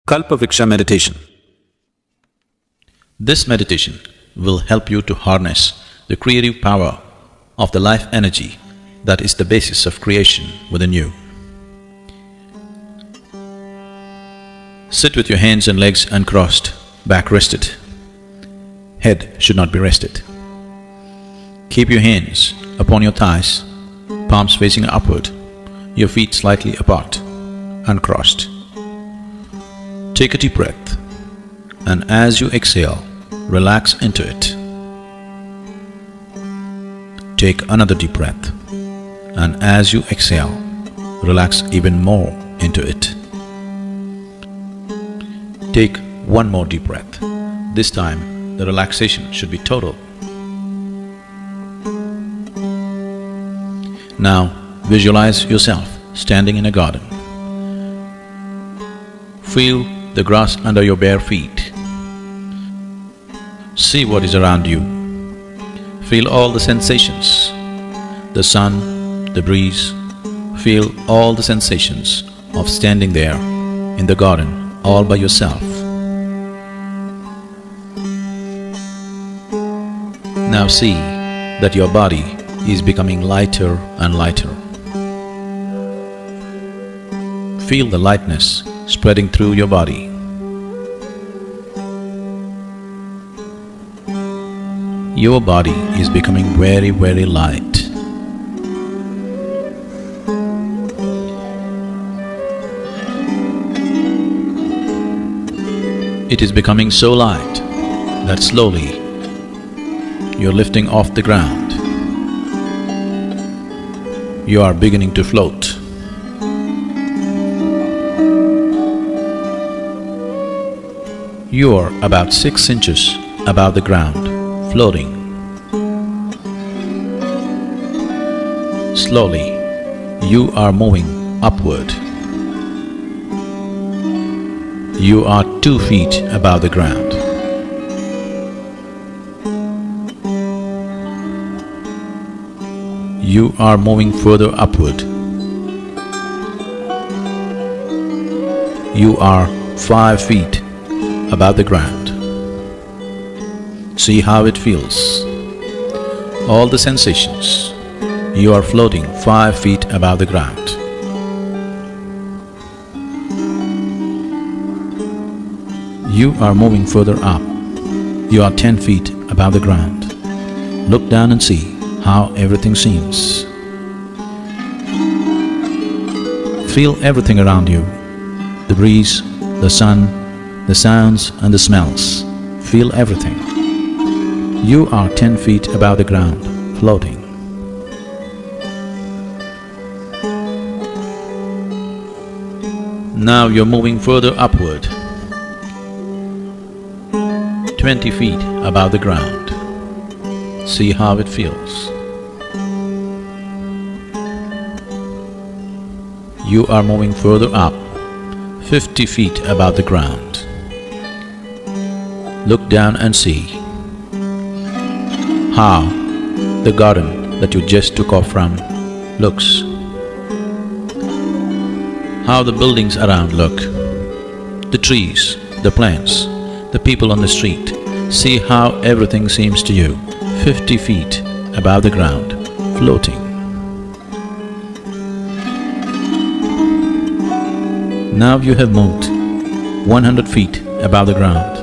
Kalpavriksha meditation. This meditation will help you to harness the creative power of the life energy that is the basis of creation within you. Sit with your hands and legs uncrossed, back rested. Head should not be rested. Keep your hands upon your thighs, palms facing upward, your feet slightly apart, uncrossed. Take a deep breath, and as you exhale, relax into it. Take another deep breath, and as you exhale, relax even more into it. Take one more deep breath. This time, the relaxation should be total. Now, visualize yourself standing in a garden. Feel the grass under your bare feet. See what is around you. Feel all the sensations, the sun, the breeze. Feel all the sensations of standing there in the garden all by yourself. Now see that your body is becoming lighter and lighter. Feel the lightness spreading through your body. Your body is becoming very, very light. It is becoming so light that slowly you're lifting off the ground. You are beginning to float. You are about 6 inches above the ground, floating. Slowly, you are moving upward. You are 2 feet above the ground. You are moving further upward. You are 5 feet above the ground. See how it feels. All the sensations. You are floating 5 feet above the ground. You are moving further up. You are 10 feet above the ground. Look down and see how everything seems. Feel everything around you. The breeze, the sun, the sounds and the smells. Feel everything. You are 10 feet above the ground, floating. Now you're moving further upward, 20 feet above the ground. See how it feels. You are moving further up, 50 feet above the ground. Look down and see how the garden that you just took off from looks. How the buildings around look, the trees, the plants, the people on the street. See how everything seems to you, 50 feet above the ground, floating. Now you have moved 100 feet above the ground.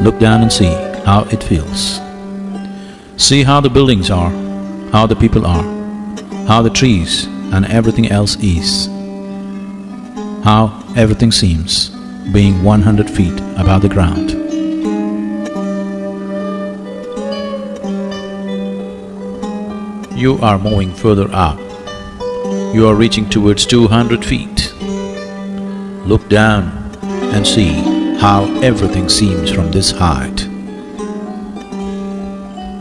Look down and see how it feels. See how the buildings are, how the people are, how the trees and everything else is. How everything seems, being 100 feet above the ground. You are moving further up. You are reaching towards 200 feet. Look down and see how everything seems from this height.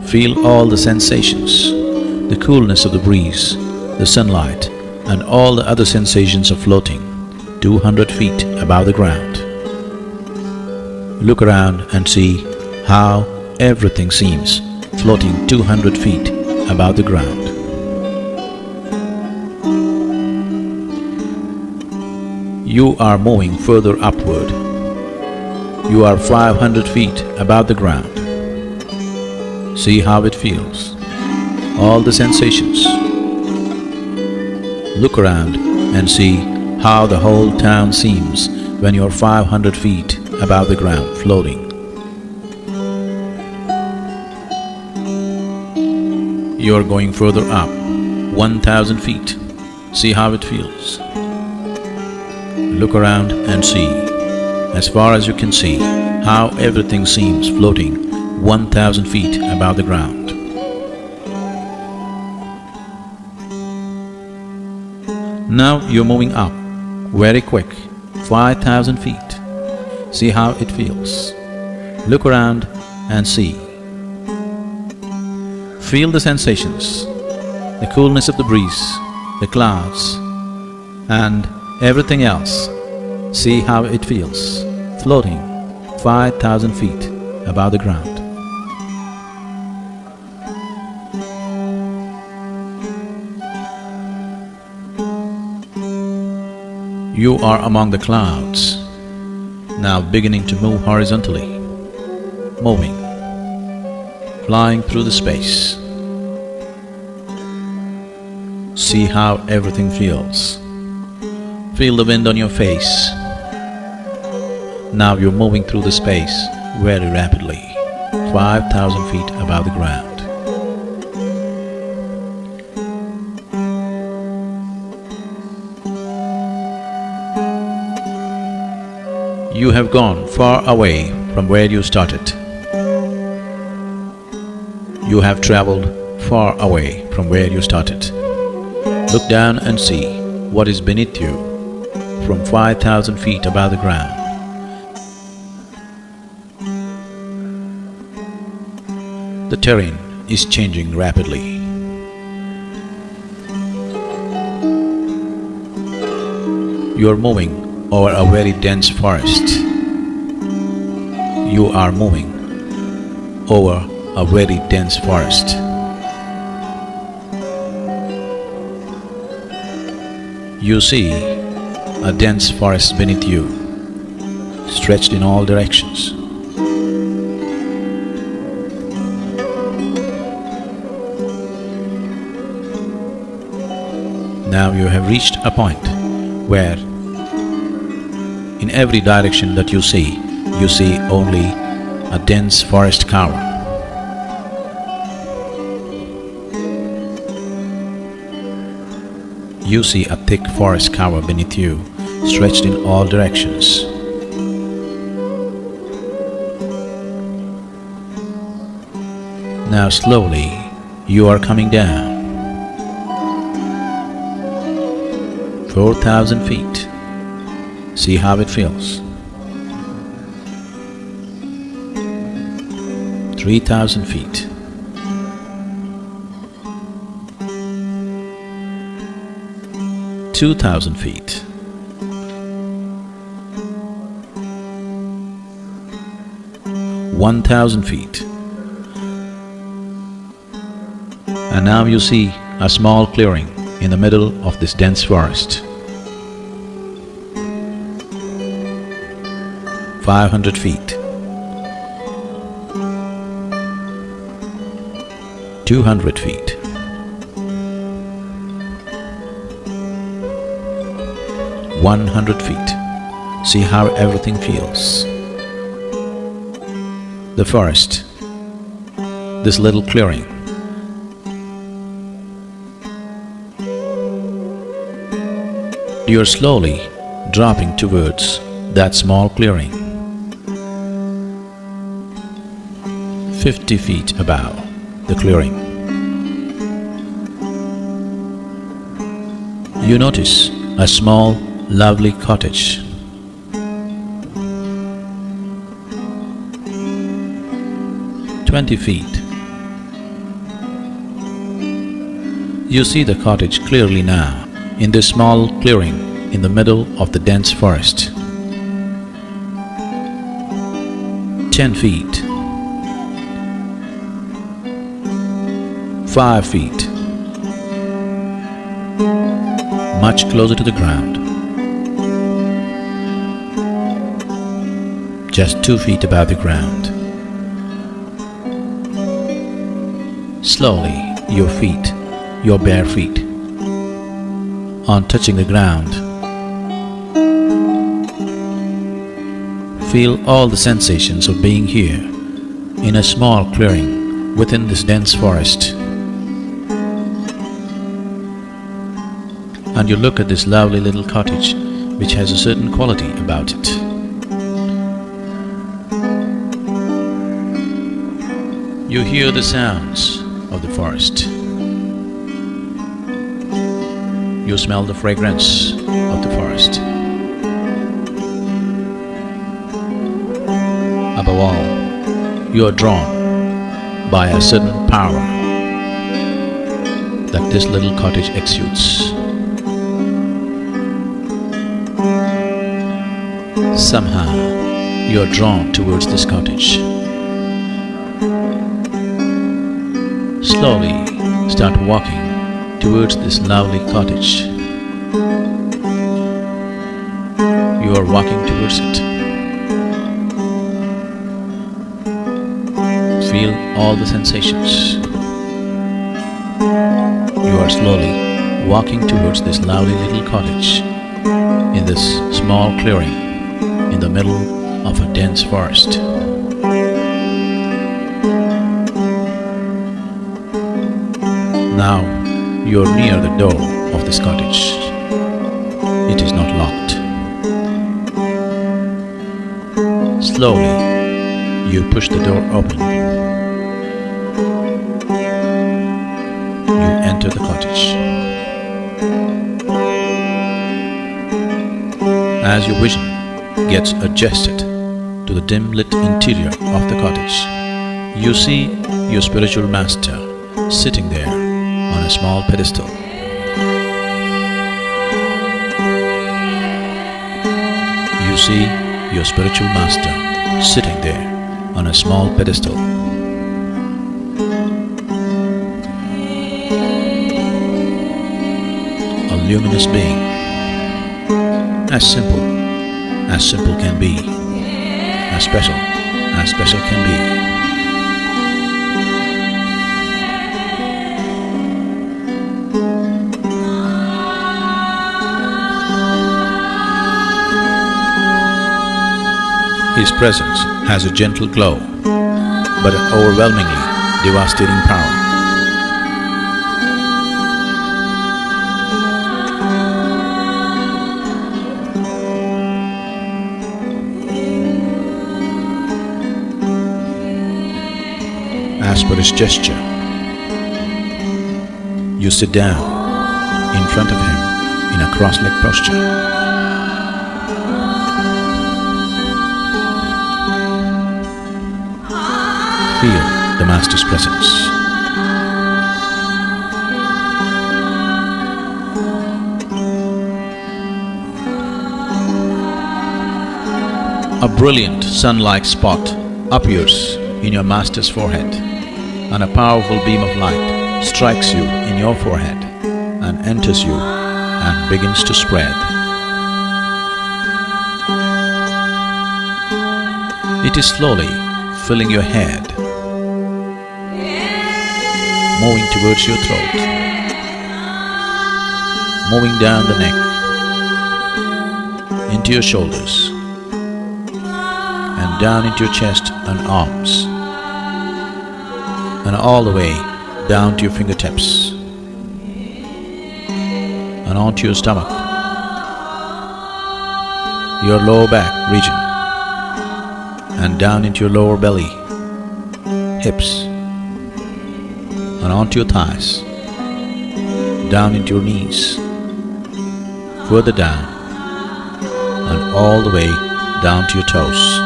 Feel all the sensations, the coolness of the breeze, the sunlight and all the other sensations of floating 200 feet above the ground. Look around and see how everything seems floating 200 feet above the ground. You are moving further upward You are 500 feet above the ground. See how it feels. All the sensations. Look around and see how the whole town seems when you're 500 feet above the ground, floating. You're going further up, 1,000 feet. See how it feels. Look around and see, as far as you can see, how everything seems floating 1,000 feet above the ground. Now you're moving up, very quick, 5,000 feet. See how it feels. Look around and see. Feel the sensations, the coolness of the breeze, the clouds, and everything else. See how it feels, floating 5,000 feet above the ground. You are among the clouds, now beginning to move horizontally, moving, flying through the space. See how everything feels. Feel the wind on your face. Now you're moving through the space very rapidly, 5,000 feet above the ground. You have gone far away from where you started. You have traveled far away from where you started. Look down and see what is beneath you from 5,000 feet above the ground. The terrain is changing rapidly. You are moving over a very dense forest. You are moving over a very dense forest. You see a dense forest beneath you, stretched in all directions. Now you have reached a point where in every direction that you see only a dense forest cover. You see a thick forest cover beneath you, stretched in all directions. Now slowly you are coming down. 4,000 feet. See how it feels. 3,000 feet. 2,000 feet. 1,000 feet. And now you see a small clearing in the middle of this dense forest. 500 feet. 200 feet. 100 feet. See how everything feels. The forest, this little clearing. You're slowly dropping towards that small clearing. 50 feet above the clearing. You notice a small, lovely cottage. "20 feet. You see the cottage clearly now, in this small clearing in the middle of the dense forest. 10 feet. 5 feet. Much closer to the ground. just 2 feet above the ground. Slowly, your feet, your bare feet, on touching the ground, feel all the sensations of being here in a small clearing within this dense forest. And you look at this lovely little cottage which has a certain quality about it. You hear the sounds of the forest. You smell the fragrance of the forest. Above all, you are drawn by a certain power that this little cottage exudes. Somehow, you are drawn towards this cottage. Slowly start walking towards this lovely cottage. You are walking towards it. Feel all the sensations. You are slowly walking towards this lovely little cottage in this small clearing in the middle of a dense forest. Now you are near the door of this cottage. It is not locked. Slowly, you push the door open. You enter the cottage. As your vision gets adjusted to the dim-lit interior of the cottage, you see your spiritual master sitting there on a small pedestal. You see your spiritual master sitting there on a small pedestal. A luminous being, as simple can be, as special can be. His presence has a gentle glow, but an overwhelmingly devastating power. As per his gesture, you sit down in front of him in a cross-legged posture. Feel the Master's presence. A brilliant sun-like spot appears in your Master's forehead, and a powerful beam of light strikes you in your forehead and enters you and begins to spread. It is slowly filling your head, moving towards your throat, moving down the neck, into your shoulders, and down into your chest and arms, and all the way down to your fingertips, and onto your stomach, your lower back region, and down into your lower belly, hips, and onto your thighs, down into your knees, further down, and all the way down to your toes.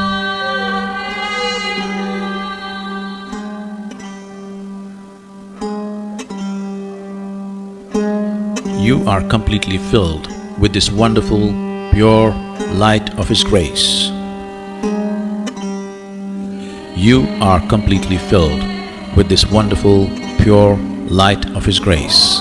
You are completely filled with this wonderful, pure light of His grace. You are completely filled with this wonderful, pure light of His grace.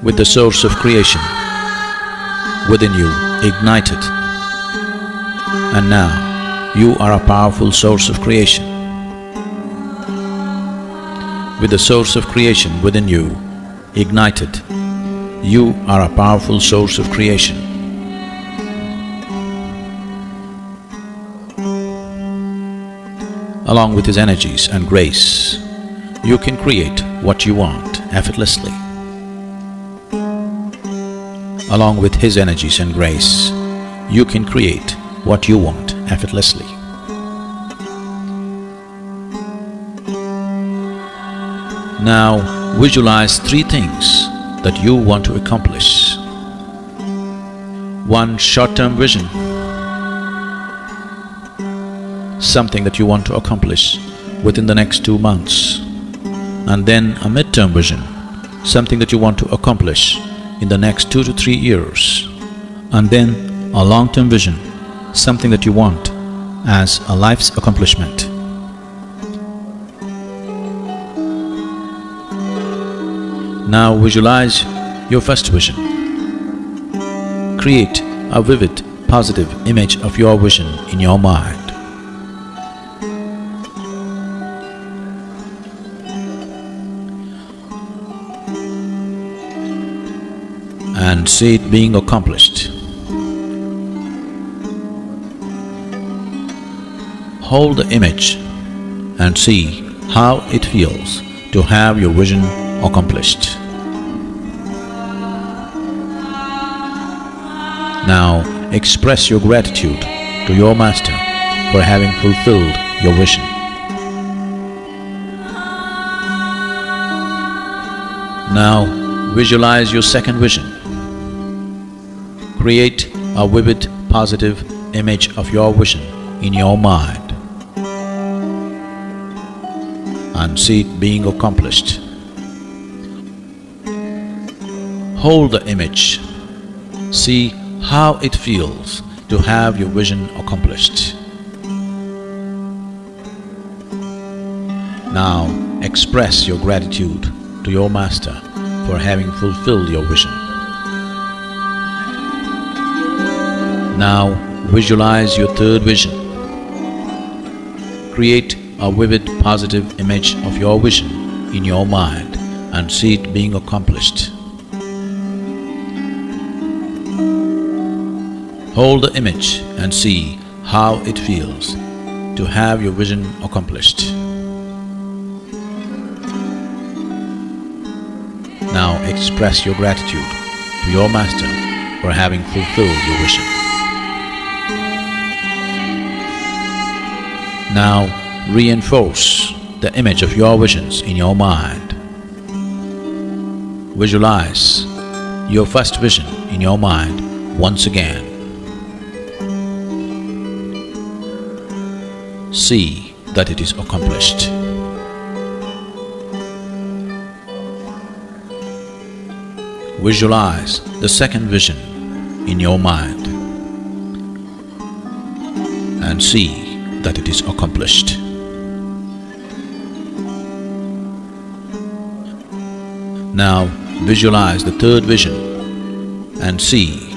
with the source of creation within you ignited. And now you are a powerful source of creation. With the source of creation within you ignited, you are a powerful source of creation. Along with His energies and grace, you can create what you want effortlessly. Along with His energies and grace, you can create what you want effortlessly. Now visualize three things that you want to accomplish. One short-term vision, something that you want to accomplish within the next 2 months. And then a mid-term vision, something that you want to accomplish in the next 2 to 3 years. And then a long-term vision, something that you want as a life's accomplishment. Now visualize your first vision. Create a vivid, positive image of your vision in your mind. And see it being accomplished. Hold the image and see how it feels to have your vision accomplished. Now express your gratitude to your Master for having fulfilled your vision. Now visualize your second vision. Create a vivid, positive image of your vision in your mind and see it being accomplished. Hold the image. See how it feels to have your vision accomplished. Now express your gratitude to your Master for having fulfilled your vision. Now visualize your third vision. Create a vivid, positive image of your vision in your mind and see it being accomplished. Hold the image and see how it feels to have your vision accomplished. Now express your gratitude to your Master for having fulfilled your vision. Now reinforce the image of your visions in your mind. Visualize your first vision in your mind once again. See that it is accomplished. Visualize the second vision in your mind and see that it is accomplished. Now visualize the third vision and see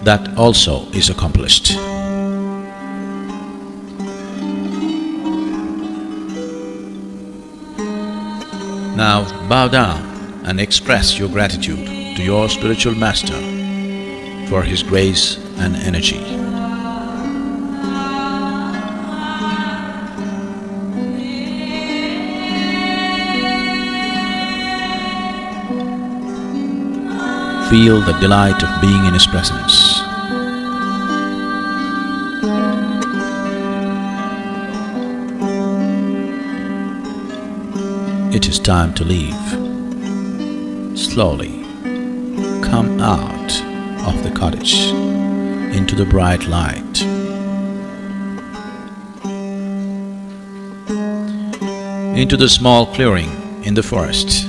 that also is accomplished. Now bow down and express your gratitude to your spiritual Master for his grace and energy. Feel the delight of being in his presence. It is time to leave. Slowly come out of the cottage into the bright light. Into the small clearing in the forest.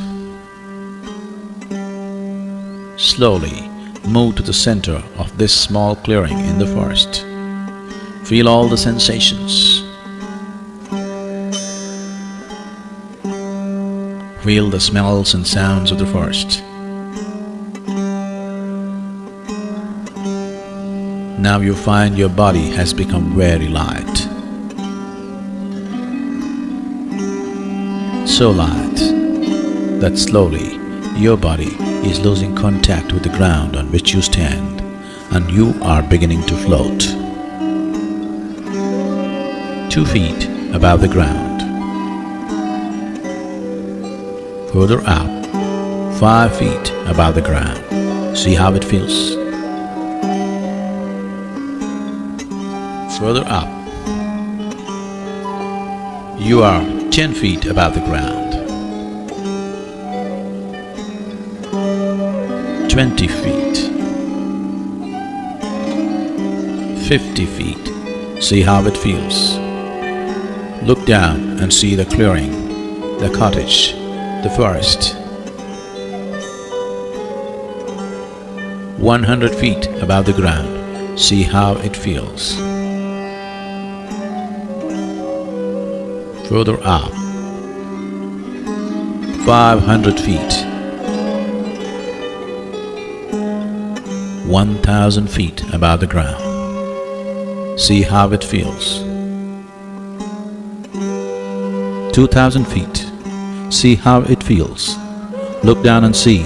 Slowly move to the center of this small clearing in the forest. Feel all the sensations. Feel the smells and sounds of the forest. Now you find your body has become very light. So light that slowly your body is losing contact with the ground on which you stand, and you are beginning to float. 2 feet above the ground. Further up, 5 feet above the ground. See how it feels? Further up, you are 10 feet above the ground. 20 feet. 50 feet. See how it feels? Look down and see the clearing, the cottage, the forest. 100 feet above the ground. See how it feels? Further up, 500 feet. 1,000 feet above the ground. See how it feels? 2,000 feet. See how it feels? Look down and see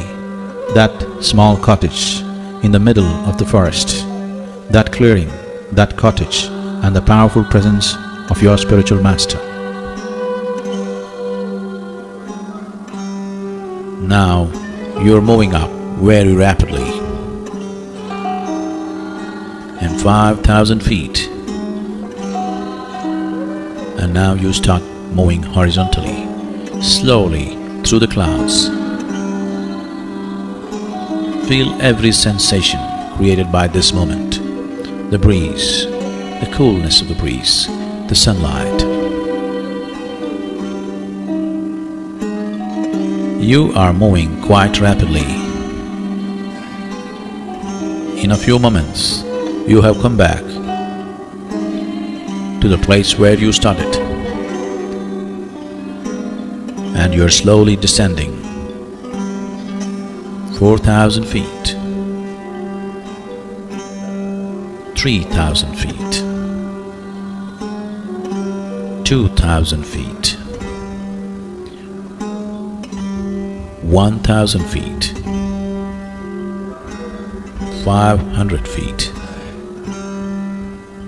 that small cottage in the middle of the forest, that clearing, that cottage, and the powerful presence of your spiritual master. Now you are moving up very rapidly. And 5,000 feet. And now you start moving horizontally, slowly through the clouds. Feel every sensation created by this moment. The breeze, the coolness of the breeze, the sunlight. You are moving quite rapidly. In a few moments, you have come back to the place where you started, and you are slowly descending. 4,000 feet, 3,000 feet, 2,000 feet, 1,000 feet, 500 feet.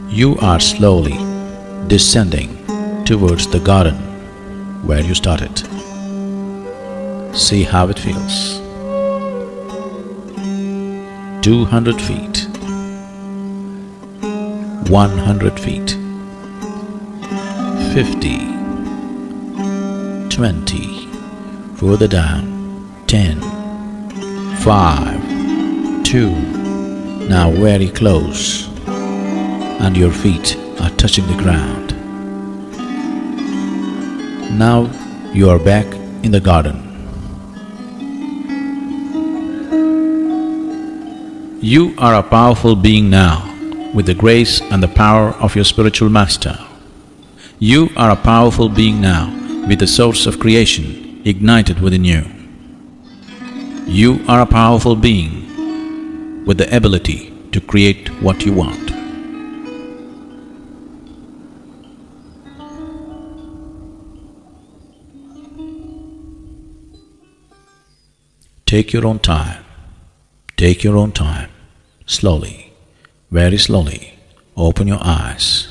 You are slowly descending towards the garden where you started. See how it feels. 200 feet, 100 feet, 50, 20, further down, 10, 5, 2, now very close, and your feet are touching the ground. Now you are back in the garden. You are a powerful being now, with the grace and the power of your spiritual master. You are a powerful being now, with the source of creation ignited within you. You are a powerful being with the ability to create what you want. Take your own time. Take your own time. Slowly, very slowly, open your eyes.